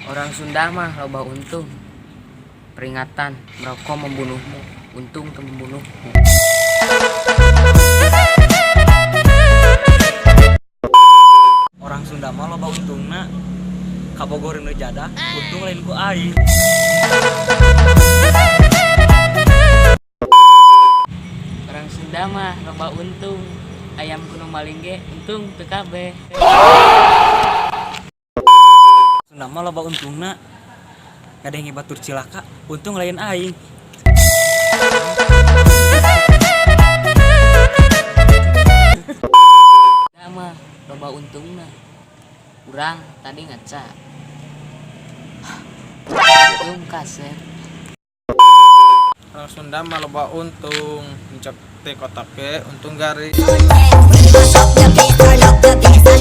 Orang Sunda mah loba untung. Peringatan, merokok membunuhmu. Untung untuk membunuhmu. Orang Sunda mah loba untungna kabogoreun jadah untung lain ku aing. Orang Sunda mah loba untung. Ayam kuno maling ge untung teu kabeh. Sunda mah loba untungna kadang batur cilaka untung lain aing. Sunda mah loba untungna. Urang tadi ngaca. Untung kaset. Orang Sunda mah loba untung, mencek teh kotak ge untung gari. Masuk the beat, turn up the bass.